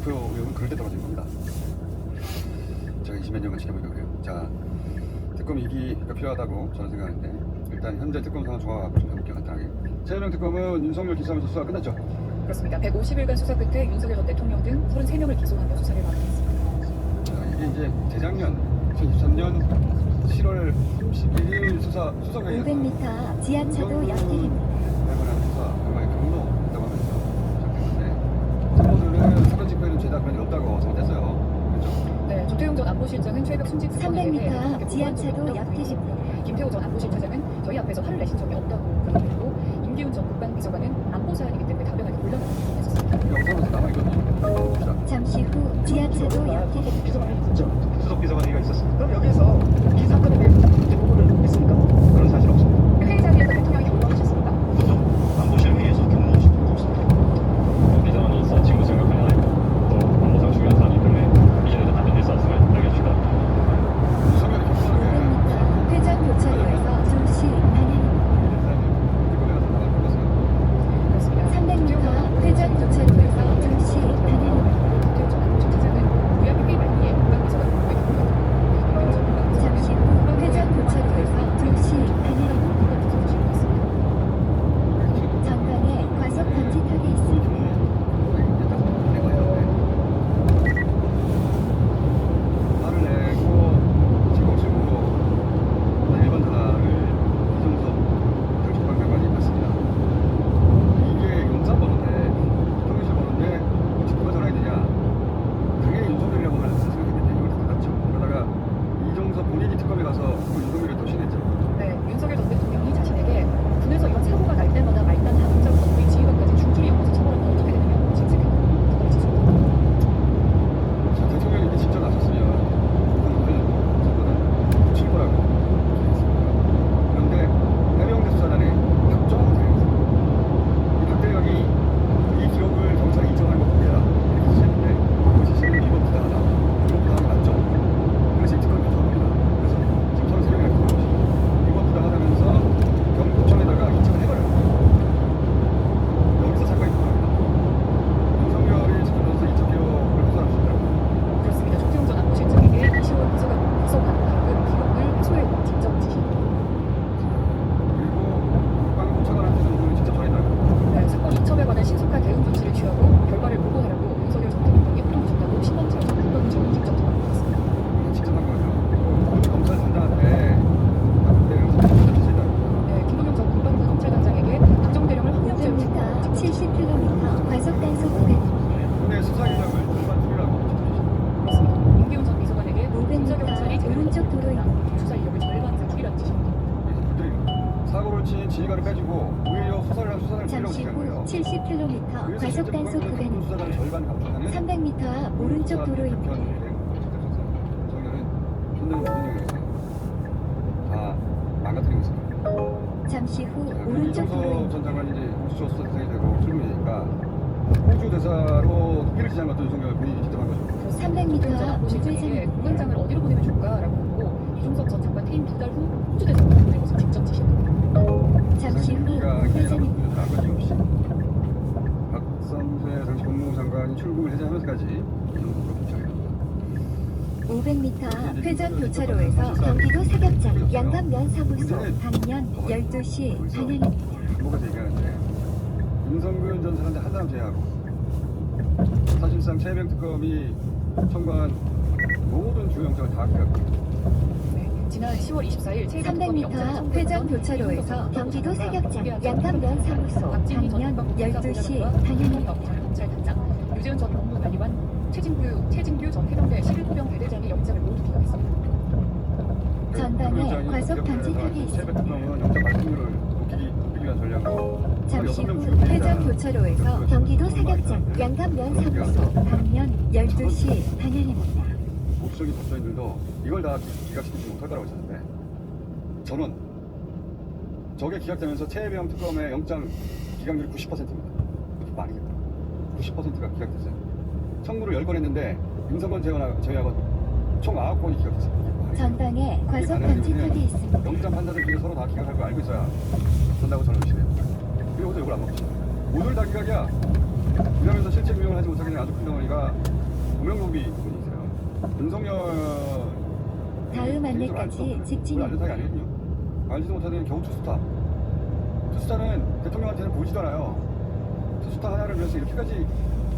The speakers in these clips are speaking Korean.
그 의혹은 그럴 때 떨어진 겁니다. 제가 20몇 년간 지켜보니까 그래요. 자, 특검 2기가 필요하다고 저는 생각하는데 일단 현재 특검 상황 종합하고 좀 해볼게요. 간단하게. 최현영 특검은 윤석열 기소하면서 수사가 끝났죠? 그렇습니다. 150일간 수사 끝에 윤석열 전 대통령 등 33명을 기소하며 수사를 마무리했습니다. 자, 이게 이제 재작년 2023년 7월 31일 수사회에서 500m 지하차도 옆길입니다. 발견한 수사 결과에 경로있다고 하면서 시작됐는데 참모들은 사건 집회는 죄다 그런 일 없다고 잘못했어요. 그렇죠? 네, 조태용 전 안보실장은 최백 순직 300m 지하차도 옆길입니다. 김태호 전 안보실장은 저희 앞에서 화를 내신 적이 없다고 그러고 임기훈 전 국방비서관은 안보 사안이기 때문에 답변하기 곤란하다고 했었습니다. 영상에서 남아있거든요. 봅시다. 잠시 후 지하차도 옆길입니다. 비서관이 있죠. 수석 비서관회의가 있었습니다. 그럼 여기에서 이 사건에 대해서 이제 보고를 했습니까? 그런 사실 없습니다. 회의 자리에서 대통령이 경고하셨습니까? 안보실 회의에서 경고하신 적 없습니다. 비서관이 있어 친구 생각하냐 아니고 또 업무상 중요한 사안이기 때문에 이전에도 답변될 수 없음을 알려주시다. 윤석열이 경고하는 500m 회전 교차로에서 중시 방향입니다. 그렇습니다. 300m 회전 교차로에서 중시 방향입니다. 조태용 전 안보실장은 무야기 회의 말미에 국방비서관 공고에 경고하고 임기훈 전 국방비서관은 잠시 후 회전 교차로에서 중시 방향입니다. 전방에 과속 방지턱이 있습니다. 화를 내고 지공식으로 일반 전화를 이종석 경찰관장관이 받습니다. 이게 용산번호인데 대통령실 번호인데 누가 전화했느냐? 그게 윤석열이라고 하는 생각했는데 이걸 다 받았죠. 그러다가 이종석 본인이 특검에 가서 그 윤석열을 도신했죠. 네, 윤석열 전 대통령이 자신에게 군에서 이런 사고가 날 때마다 말단 다음장 건부의 지휘관까지 줄줄이 엮어서 처벌하면 어떻게 되느냐고 질책했다고 지적했습니다. 자, 대통령이 이렇게 직접 나섰으면 그거는 사건은 고칠 거라고 얘기했습니다. 그런데 해병대 수사단의 박정호 대령이었습니다. 이 박 대령이 이 기록을 경찰에 인정하는 거 보게라 이렇게 지시했는데 그 지시는 위법 부당하다. 위법 부당하게 맞죠. 그래서 이 특검이 가져옵니다. 그래서 지금 33명이나 기소한 것이 위법 부당하다면서 경구청에다가 인정을 해버려요. 여기서 사건이 터집니다. 윤석열이 지금으로서 이 기록을 훼손할 수 있다고. 그렇습니다. 조태용 전 안보실장에게 20월 비서관하고 기록을 회수하고 직접 지시했습니다. 그리고 국방부 차관한테는 오늘 직접 전했다고. 네, 사건 이첩에 관한 신속한 대응 조치를 취하고 결과를 보고하라고 윤석열 전 대통령이 호통주셨다고 신원철 전 국방부장이 직접 전화했습니다. 직접 한 거죠. 그리고 검찰 단장한테 박대령 직접 지시했다고. 네, 김동영 전 국방부 검찰단장에게 박정대령을 확령죄로 500m 70km 과속 단속 구간입니다. 국내 수사 기록을 절반 줄이라고 지시했습니다. 그렇습니다. 임기훈 전 비서관에게 500m 수사경찰이 오른쪽 도로입니다. 수사 이력을 절반 이상 줄이라는 지시입니다. 그래서 사고를 친 지휘관을 빼주고 오히려 수사를 한 수사를 줄이라고 잠시 지시한 후 거예요. 70km 그래서 과속 실제 단속 국방부는 구간입니다. 수사단을 절반 감축하는 300m 앞 오른쪽 도로입니다. 정렬은 손대는 모든 영역에서 다 망가뜨리고 있습니다. 잠시 후 자, 그리고 오른쪽 이종석 도로입니다. 전 장관이 이제 공수처 수사대상이 되고 출근이 되니까 호주 대사로 특기를 지시한 것도 윤석열 본인이 직접 한 거죠. 300m 조태용 전 앞 안보실장에게 우회전입니다. 국방장을 어디로 보내면 좋을까라고 묻고 이종석 전 장관 퇴임 2달 후 호주 대사로 보내는 것을 직접 지시했습니다. 잠시 후 우회전입니다. 박성세 당시 법무부 장관이 출국을 해제하면서까지 이종석으로 결정합니다. 500m 앞 회전 교차로에서 경기도 사격장 양감면 사무소 방면 12시 방향입니다. 반복해서 얘기하는데 윤석열 전 사람들 한 사람 제외하고 사실상 최병 특검이 청구한 모든 주요 영장을 다 기각했고 네, 지난 10월 24일 300m 회전 교차로에서 경기도 사격장 양감면 사무소 방면 12시 방향입니다. 검찰단장 유재훈 전 법무관리관 최진규 전 해병대 11호병 대대장의 영장을 모두 기각했습니다. 전방에 과속 방지턱이 있습니다. 최병 특검은 영장 발생률을 높이기 위한 전략으로 잠시 후 회전 교차로에서 경기도 사격장 양감면 사무소 방면 12시 방향입니다. 보수적인 법조인들도 이걸 다 기각시키지 못할 거라고 했었는데 저는 저게 기각되면서 최혜병 특검의 영장 기각률이 90%입니다. 말이겠다. 90%가 기각됐어요. 청구를 10건 했는데 윤석열 제외하고 총 9건이 기각됐어요. 전방에 과속 방지턱이 있습니다. 영장 판사들끼리 서로 다 기각할 거 알고 있어야 된다고 저는 의심해요. 그리고 또 이걸 안 먹죠. 오늘 다 기각이야. 이러면서 실체 규명을 하지 못하게 된 아주 큰 덩어리가 무명노비 분이세요. 윤석열 다음 안내까지 직진입니다. 알던 사이 아니거든요. 알지도 못하는 겨우 투스타. 투스타는 대통령한테는 보이지도 않아요. 투스타 하나를 위해서 이렇게까지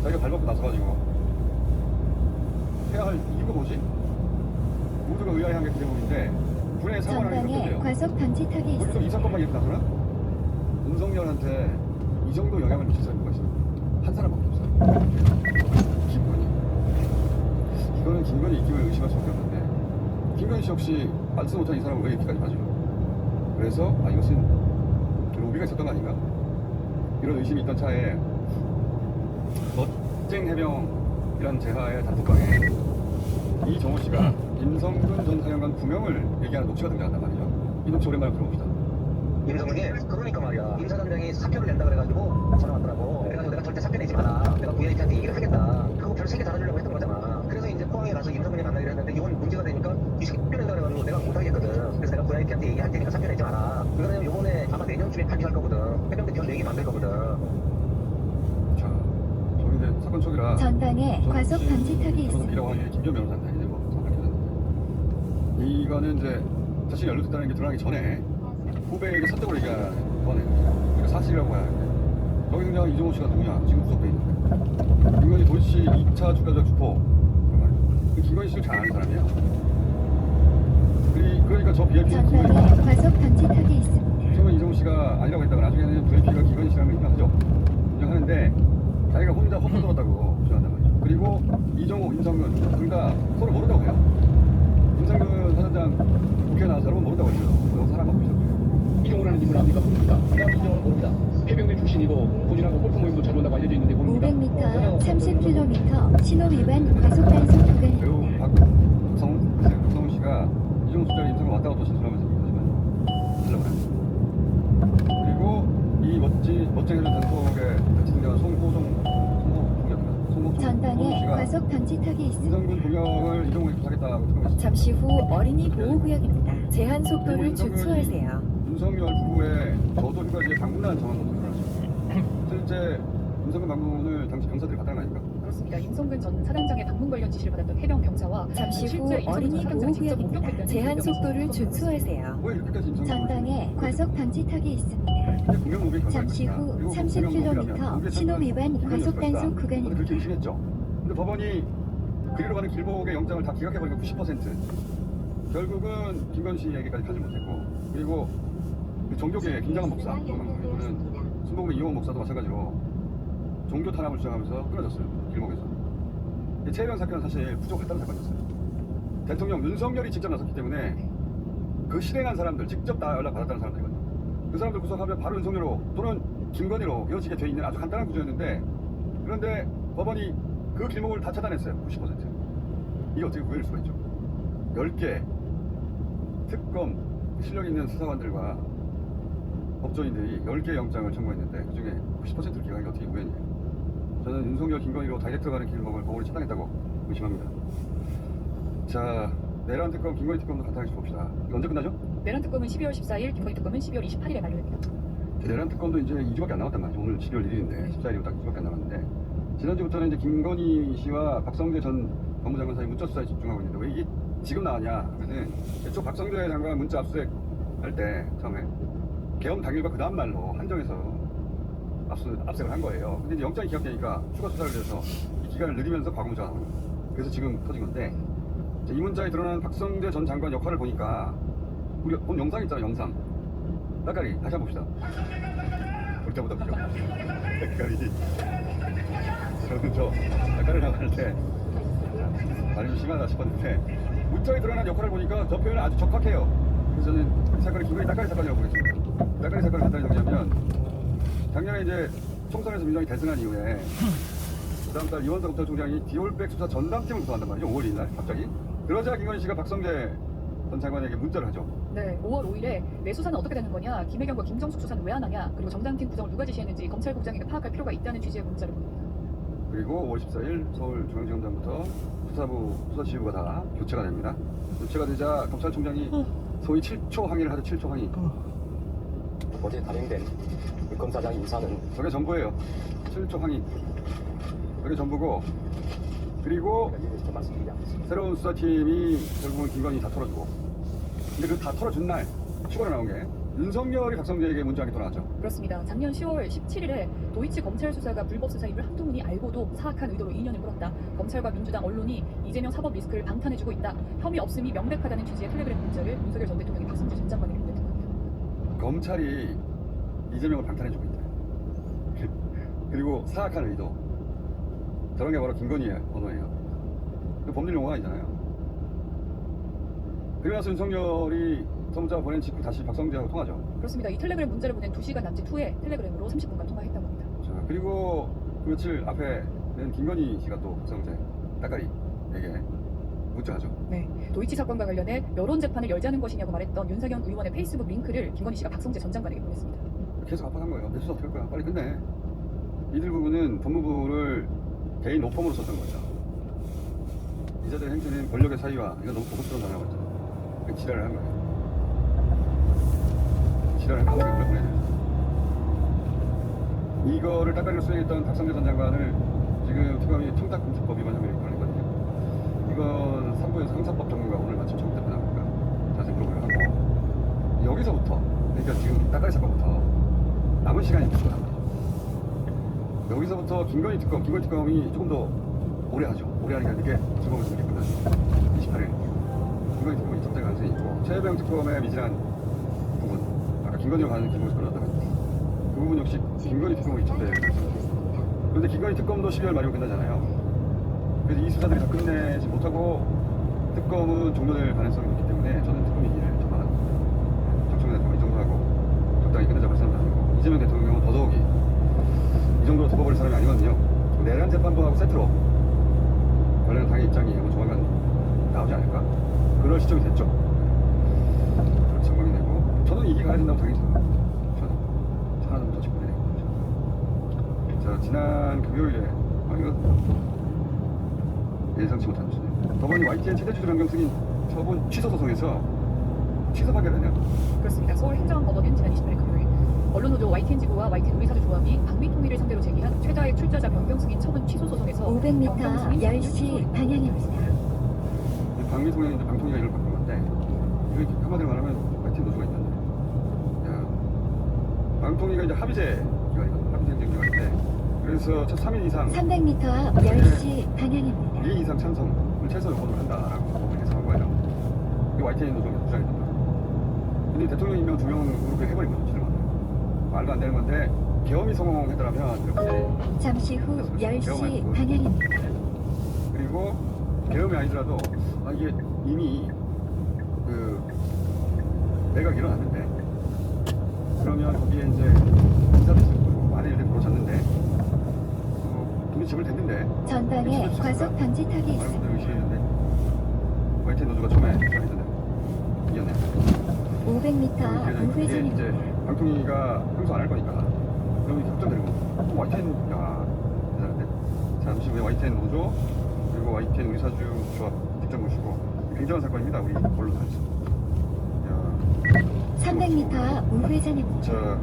자기가 발벗고 나서가지고 해야 할 이유가 뭐지? 모두가 의아해한 게 그 대목인데 군의 상관하는 게 전방에 몇 과속 방지턱이 여기서 이 있습니다. 사건만 이렇게 나서나? 윤석열한테 이 정도 영향을 미칠 사람이 누가 있어요? 한 사람밖에 없어요. 김건희. 이거는 김건희 입김을 의심할 수밖에 없는데 김건희 씨 역시 알지도 못한 이 사람을 왜 이렇게까지 봐줘요? 그래서 이것은 로비가 있었던 거 아닌가? 이런 의심이 있던 차에 멋쟁 해병이란 제하의 단톡방에 이정호 씨가 임성근 전 사령관 구명을 얘기하는 녹취가 등장한단 말이죠. 이 녹취 오랜만에 들어봅시다. 임성근이 그러니까 말이야 임 사장장이 사표를 낸다 그래가지고 전화 왔더라고. 그래가지고 내가 절대 사표 내지 마라. 내가 VIP한테 얘기를 하겠다. 그거 별 3개 달아주려고 했던 거잖아. 그래서 이제 포항에 가서 임성근이 만나기로 했는데 이건 문제가 되니까 이 새끼 사표 낸다 그래가지고 내가 못하겠거든. 그래서 내가 VIP한테 얘기할 테니까 사표 내지 마라. 그러면 요번에 아마 내년쯤에 발표할 거거든. 해병대 편 얘기 만들 거거든. 자, 저기 이제 사건 초기라 전방에 과속 방지턱이 있습니다. 이라고 하기에 김전 변호사인데 이제 뭐 밝혀졌는데 이거는 이제 자신이 연루됐다는 게 드러나기 전에 후배에게 사적으로 얘기하는 거네. 그러니까 사실이라고 해야 하는데 저기 등장한 이정호 씨가 누구냐? 지금 구속돼 있는데 김건희 도시 2차 주가 조작 주포 그런 말이에요. 김건희 씨를 잘 아는 사람이에요. 그러니까 저 BIP는 전방에 과속 방지턱이 있습니다. 처음에 이정호 씨가 아니라고 했다가 나중에는 VIP가 김건희 씨라는 걸 인정하죠. 인정하는데 자기가 혼자 헛돈 들었다고 주장한단 말이죠. 그리고 이정호, 임성근 둘 다 서로 모른다고 해요. 임성근 사단장 국회에 나와서 여러분 모른다고 했어요. 그거 사람 갖고 있었고요. 이종호라는 인물 압니까? 모릅니다. 나 이종호는 모릅니다. 해병대 출신이고 본인하고 골프 모임도 자주 한다고 알려져 있는데 모릅니다. 500m, 30km 신호 위반 과속 단속 배우 구간입니다. 박성훈 씨가 이정호 수자리 임성근 왔다고 또 진술하면서 얘기하지만 하려고 해요. 그리고 이 멋쟁이들 단속에 같이 등장한 전방에 과속 방지턱이 있습니다. 임성근 공격을 이정호에 부탁했다고 특검했습니다. 잠시 후 어린이 보호구역입니다. 제한 속도를 준수하세요. 윤석열 부부의 저도 휴가지에 방문한 정황도 드러났습니다. 실제 임성근 방문을 당시 경사들이 봤다는 거 아닙니까? 그렇습니다. 임성근 전 사단장의 방문 관련 지시를 받았던 해병 병사와 잠시 후 실제 임성근 어린이 사단장이 직접 보호구역입니다. 목격했다는 제한 증거가 속도를 있습니다. 준수하세요. 왜 이렇게까지 임성근 전방에 과속 방지턱이 있습니다. 공명무비 잠시 후 30km 신호 위반 과속 단속 구간입니다. 그렇게 의심했죠. 근데 법원이 그리로 가는 길목의 영장을 다 기각해버리고 90% 결국은 김건희 씨에게까지 가지 못했고 그리고 그 종교계 김장한 목사 이거는 순복음의 이용원 목사도 마찬가지로 종교 탄압을 주장하면서 끊어졌어요. 길목에서. 최혜련 사건은 사실 부족했다는 사건이었어요. 대통령 윤석열이 직접 나섰기 때문에 그 실행한 사람들 직접 다 연락받았다는 사람들이거든요. 그 사람들 구속하면 바로 윤석열로 또는 김건희로 이어지게 돼 있는 아주 간단한 구조였는데 그런데 법원이 그 길목을 다 차단했어요. 90%. 이게 어떻게 구해낼 수가 있죠? 10개 특검 실력 있는 수사관들과 법조인들이 10개의 영장을 청구했는데 그중에 90%를 기각한 게 어떻게 구해내요? 저는 윤석열, 김건희로 다이렉트 가는 길목을 법원이 차단했다고 의심합니다. 자, 내란 특검, 김건희 특검도 간단하게 봅시다. 이거 언제 끝나죠? 내란 특검은 12월 14일, 김건희 특검은 12월 28일에 만료됩니다. 내란 특검도 이제 2주밖에 안 남았단 말이죠. 오늘 7월 1일인데 14일이면 딱 2주밖에 안 남았는데 지난주부터는 이제 김건희 씨와 박성재 전 법무장관 사이 문자 수사에 집중하고 있는데 왜 이게 지금 나왔냐 하면은 애초 박성재 장관 문자 압수수색 할 때 처음에 계엄 당일과 그 다음 날로 한정해서 압수색을 한 거예요. 근데 이제 영장이 기각되니까 추가 수사를 해서 이 기간을 늘리면서 과거무자가 나오는 거예요. 그래서 지금 터진 건데 이 문자에 드러난 박성재 전 장관 역할을 보니까 우리 본 영상 있잖아요. 영상 따까리 다시 한번 봅시다. 볼 때보다 그죠? 따까리 저는 저 따까리 나갈 때 말이 좀 심하다 싶었는데 문자에 드러난 역할을 보니까 저 표현은 아주 적확해요. 그래서 저는 이 사건을 김건희 따까리 사건이라고 보겠습니다. 따까리 사건을 간단히 정리하면 작년에 이제 총선에서 민주당이 대승한 이후에 그 다음 달 이원석 검찰총장이 디올백 수사 전담팀을 구성한단 말이죠. 5월 2일 날 갑자기. 그러자 김건희 씨가 박성재 전 장관에게 문자를 하죠. 네, 5월 5일에 내 수사는 어떻게 되는 거냐, 김혜경과 김정숙 수사는 왜 안 하냐, 그리고 정당팀 구성을 누가 지시했는지 검찰국장에게 파악할 필요가 있다는 취지의 문자를 보냅니다. 그리고 5월 14일 서울중앙지검장부터 수사부 수사지휘부가 다 교체가 됩니다. 교체가 되자 검찰총장이 소위 7초 항의를 하죠. 7초 항의. 어제 단행된 이 검사장 인사는 저게 전부예요. 7초 항의. 그게 전부고 그리고 직접 말씀드리지 않겠습니다. 새로운 수사팀이 결국은 김건희 다 털어주고. 근데 그 다 털어준 날 추가로 나온 게 윤석열이 박성재에게 문자하게 또 나왔죠. 그렇습니다. 작년 10월 17일에 도이치 검찰 수사가 불법 수사임을 한동훈이 알고도 사악한 의도로 2년을 끌었다. 검찰과 민주당 언론이 이재명 사법 리스크를 방탄해주고 있다. 혐의 없음이 명백하다는 취지의 텔레그램 문자를 윤석열 전 대통령이 박성재 전 장관에게 보냈던 겁니다. 검찰이 이재명을 방탄해주고 있다. 그리고 사악한 의도. 저런 게 바로 김건희의 언어예요. 그 법률 용어가 아니잖아요. 그리고 나서 윤석열이 문자 보낸 직후 다시 박성재하고 통하죠. 그렇습니다. 이 텔레그램 문자를 보낸 2시간 남짓 후에 텔레그램으로 30분간 통화했다고 합니다. 자, 그리고 그 며칠 앞에는 김건희 씨가 또 박성재 따까리에게 문자하죠. 네, 도이치 사건과 관련해 여론 재판을 열자는 것이냐고 말했던 윤석열 의원의 페이스북 링크를 김건희 씨가 박성재 전 장관에게 보냈습니다. 계속 압박한 거예요. 내 수사 어떻게 할 거야? 빨리 끝내. 이들 부분은 법무부를 개인 로펌으로 썼던 거죠. 이자들의 행태는 권력의 사이와 이건 너무 고급스러운 단어라고 했죠. 지랄을 한 거예요. 지랄을 한 거예요. 보내야 돼요. 이거를 따까리로 수행했던 박성재 전 장관을 지금 특검이 청탁금지법 위반 혐의로 걸렸거든요. 이건 3부에서 형사법 전문가 오늘 마침 청탁 나오니까 자세히 물어보려 하고 여기서부터 그러니까 지금 따까리 사건부터 남은 시간이 계속 남아요. 여기서부터 김건희 특검이 조금 더 오래 하죠. 오래 하니까 이게 즐거운 수준이 끝나죠. 28일 김건희 특검이 입점될 가능성이 있고 최혜병 특검의 미진한 부분 아까 김건희로 가는 김건희 특검을 나왔다고 했죠. 그 부분 역시 김건희 특검이 입점될 가능성이 있습니다. 그런데 김건희 특검도 12월 말이면 끝나잖아요. 그래서 이 수사들이 다 끝내지 못하고 특검은 종료될 가능성이 높기 때문에 저는 특검 얘기를 전망합니다. 정청래 대통령 이 정도 하고 적당히 끝내자고 할 사람도 아니고 이재명 대통령은 더더욱이 이 정도로 덮어버릴 사람이 아니거든요. 내란 재판부하고 세트로 관련 당의 입장이 아마 조만간 나오지 않을까? 그럴 시점이 됐죠. 그렇게 전망이 되고 저는 이게 가야 된다고 당연히 생각합니다. 저는 하나도 더 짚고 내리고 자, 지난 금요일에 이거 예상치 못한 뉴스네요. 법원이 YTN 최대주주 변경 승인 처분 취소 소송에서 취소 판결했네요. 그렇습니다. 서울행정법원은 지난 28일 금요일 언론노조 YTN 지부와 YTN 우리사주 조합이 방위통일을 상대로 제기한 최다액 출자자 변경 승인 처분 취소 소송에서 500m 10시 방향입니다. 방위통일인데 방통위가 이걸 바꾼 건데 이거 한마디로 말하면 YTN 노조가 있는데 야, 방통위가 이제 합의제 기관이거든요. 합의제 행정 기관인데 그래서 첫 3일 이상 300m 10시 방향입니다. 2인 이상 찬성을 최소 요건으로 한다라고 법을 해석한 거예요. 이게 YTN 노조가 주장했던 거예요. 근데 대통령 임명 2명으로 그렇게 해버린 거죠. 지금 말도 안 되는 건데 계엄이 성공했더라면 이렇게 잠시 후 10시 방향입니다. 그리고 계엄이 아니더라도 이게 이미 그 내각 일어났는데 그러면 거기에 이제 인사도 있을 거고 많은 일들이 벌어졌는데 돈이 지불됐는데 전방에 과속 방지턱이 많은 있습니다. 분들이 의심했는데 YTN 노조가 처음에 주장했잖아요. 이겼네. 500m 이게 이제 우회전입니다. 방통위가 항소 안 할 거니까 그럼 이게 확정되는 거. YTN 야 대단한데. 잠시 후에 YTN 노조 그리고 YTN 우리사주 조합 직접 모시고 굉장한 사건입니다. 우리 언론사에서. 야, 300m 우회전입니다. 자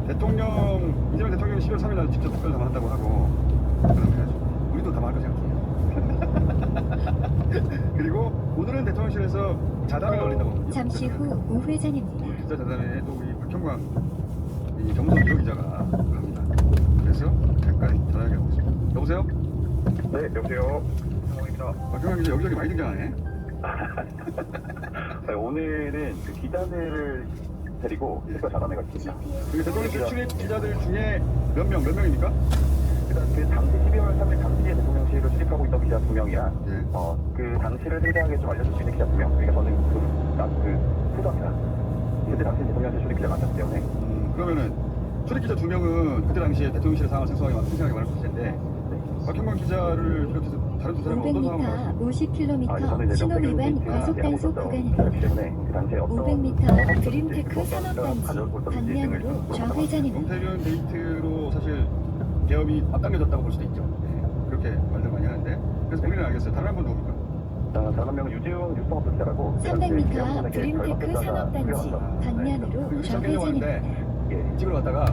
이재명 대통령이 12월 3일 날 직접 특별 담화한다고 하고 그럼 해야죠. 우리도 담화할 거 생각해요. 그리고 오늘은 대통령실에서 자담회가 열린다고. 잠시 후 우회전입니다. 기자 자담회에 또 우리 박형광 이 정성 1호 기자가 갑니다. 그래서 잠깐 전화하고 있습니다. 여보세요? 네, 여보세요. 상황입니다. 박형광 기자 여기저기 많이 등장하네. 네, 오늘은 그 기자들을 데리고 특별 자담회가 있습니다. 그 대통령실 출입 기자들 중에 몇 명입니까? 일단 그 당시 12월 3일 당시에 대통령실을 출입하고 있던 기자 2명이랑 네. 그 당시를 상세하게 좀 알려줄 수 있는 기자 2명. 그러니까 저는 그 후보입니다. 그때 당시 대통령실 출입 기자가 아니었기 때문에. 그러면은 출입 기자 2명은 그때 당시에 대통령실의 상황을 생생하게 말할 수 있을 텐데 박형광 기자를 비롯해서 다른 두 사람은 어떤 상황을 말할 수 50km 신호 위반 과속 단속 구간입니다. 때문에 그 당시에 500m 드림테크 산업단지 방면으로 좌회전입니다. 정태균 데이트로 사실 계엄이 앞당겨졌다고 볼 수도 있죠. 네, 그렇게 말들 많이 하는데 그래서 본인은 알겠어요. 다른 한 분 누굽니까? 다른 한 명은 유지훈 뉴스통합 기자라고 300m 드림테크 산업단지 방면으로 여기 시험 좌회전입니다. 하는데 예, 찍으러 갔다가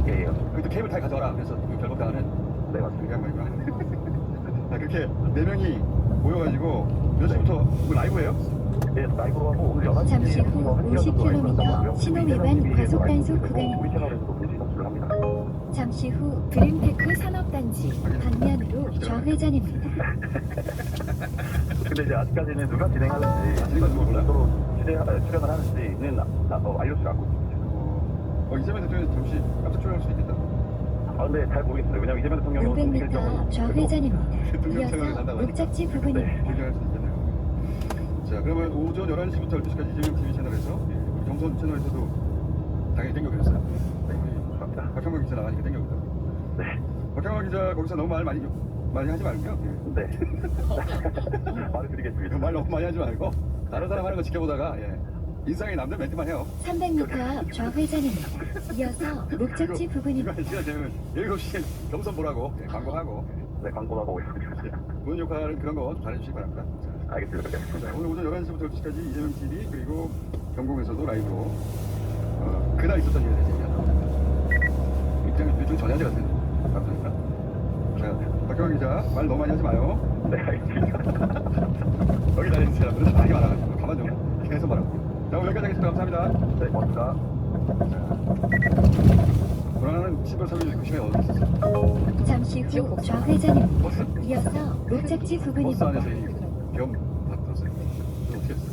예, 예. 그때 케이블 타이 가져와라. 그래서 결박당하는 네, 맞습니다. 얘기한 거니까. 그렇게 4명이 모여가지고 몇 시부터 이거 라이브예요? 네, 라이브로 하고 오늘 11시 잠시 후 50km 신호 위반 과속 단속 구간입니다. 우리 채널에서도 공식 접수를 합니다. 잠시 후 그린테크 산업단지 방면으로 좌회전입니다. 근데 이제 아직까지는 누가 진행하는지 서로 출연을 하는지는 알려주지 않고 있습니다. 이재명 대통령이 잠시 깜짝 놀랄 수도 있겠다. 근데 잘 모르겠어요. 왜냐면 이재명 대통령이 오늘 공식 500m 일정을 좌회전입니다. 대통령 채널을 이어서 간다고 하니까. 목적지 부근입니다. 대결할 수 있겠네요. 자, 그러면 오전 11시부터 12시까지 이재명 TV 채널에서 우리 경선 채널에서도 당연히 땡겨보셨어요. 감사합니다. 박형광 기자 나가니까 땡겨보다. 네. 박형광 기자 거기서 너무 말 많이 하지 말고요. 네. 말을 드리겠습니다. 말 너무 많이 하지 말고 다른 사람 하는 거 지켜보다가 인상이 남들 멘트만 해요. 300m 앞 좌회전입니다. 이어서 목적지 부근입니다. 이거 시간 되면 7시에 경선 보라고 광고하고 네, 광고도 하고 있습니다. 보는 역할은 그런 거 좀 잘해주시기 바랍니다. 알겠습니다. 자, 오늘 오전 11시부터 12시까지 이재명 TV 그리고 경공에서도 라이브로 그날 있었던 일에 대해서 얘기합니다. 일종의 전야제 같은 방송입니다. 자, 박경환 기자 말 너무 많이 하지 마요. 네, 알겠습니다. 여기 다니는 사람들은 다 말이 많아가지고 가만 좀 계속 말하고. 자, 오늘 여기까지 하겠습니다. 감사합니다. 네, 고맙습니다. 불안한 신발 사무실 그 시간에 어디 있었어? 잠시 후 좌회전입니다. 버스? 이어서 목적지 버스 부근입니다. 안에서 이병 받았어요. 그럼 어떻게 했어요?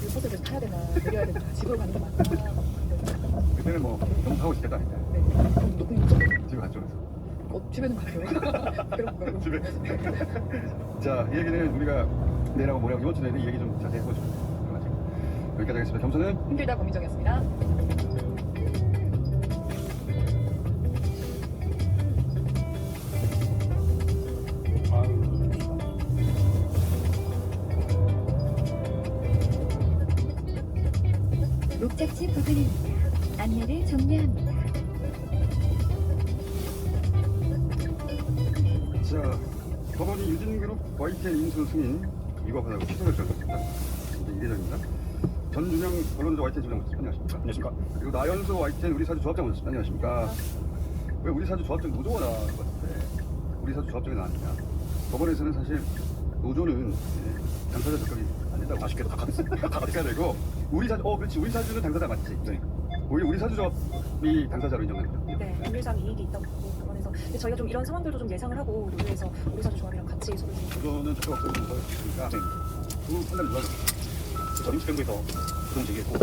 이 버스를 타야 되나 내려야 되나 집으로 가는 게 맞나. 그때는 뭐 너무 하고 싶겠다 아닌데. 네. 높은 점. 집에 갔죠 그래서. 주변은 가요. 그런 거. 집에. 자, 이 얘기는 우리가 내일하고 모레하고 이번 주 내내 이 얘기 좀 자세히 해보죠. 여기까지 하겠습니다. 겸손은 힘들다 고민정이었습니다. 목적지 부근입니다. 안내를 종료합니다. 자, 법원이 유진그룹 YTN 인수 승인 위법하다고 취소를 결정했습니다. 이제 이례적입니다. 전준영 언론조 YTN 조장 모셨습니다. 안녕하십니까? 안녕하십니까? 그리고 나연소 YTN 우리사주 조합장 모셨습니다. 안녕하십니까? 왜 우리사주 조합장 노조가 나온 것 같은데 우리사주 조합장이 나왔느냐? 법원에서는 사실 노조는 당사자 적격이 안 된다고 아쉽게도 다 가득해야 되고 우리사주, 그렇지 우리사주는 당사자 맞지? 네. 오히려 우리사주 조합이 당사자로 인정됩니다. 네, 법률상 이익이 있다고 보고 법원에서 근데 저희가 좀 이런 상황들도 좀 예상을 하고 노조에서 우리사주 조합이랑 같이 서로 좀 노조는 적격 없어지는 거니까 그 판단 누가 전임시정부에서 그런 제기했고,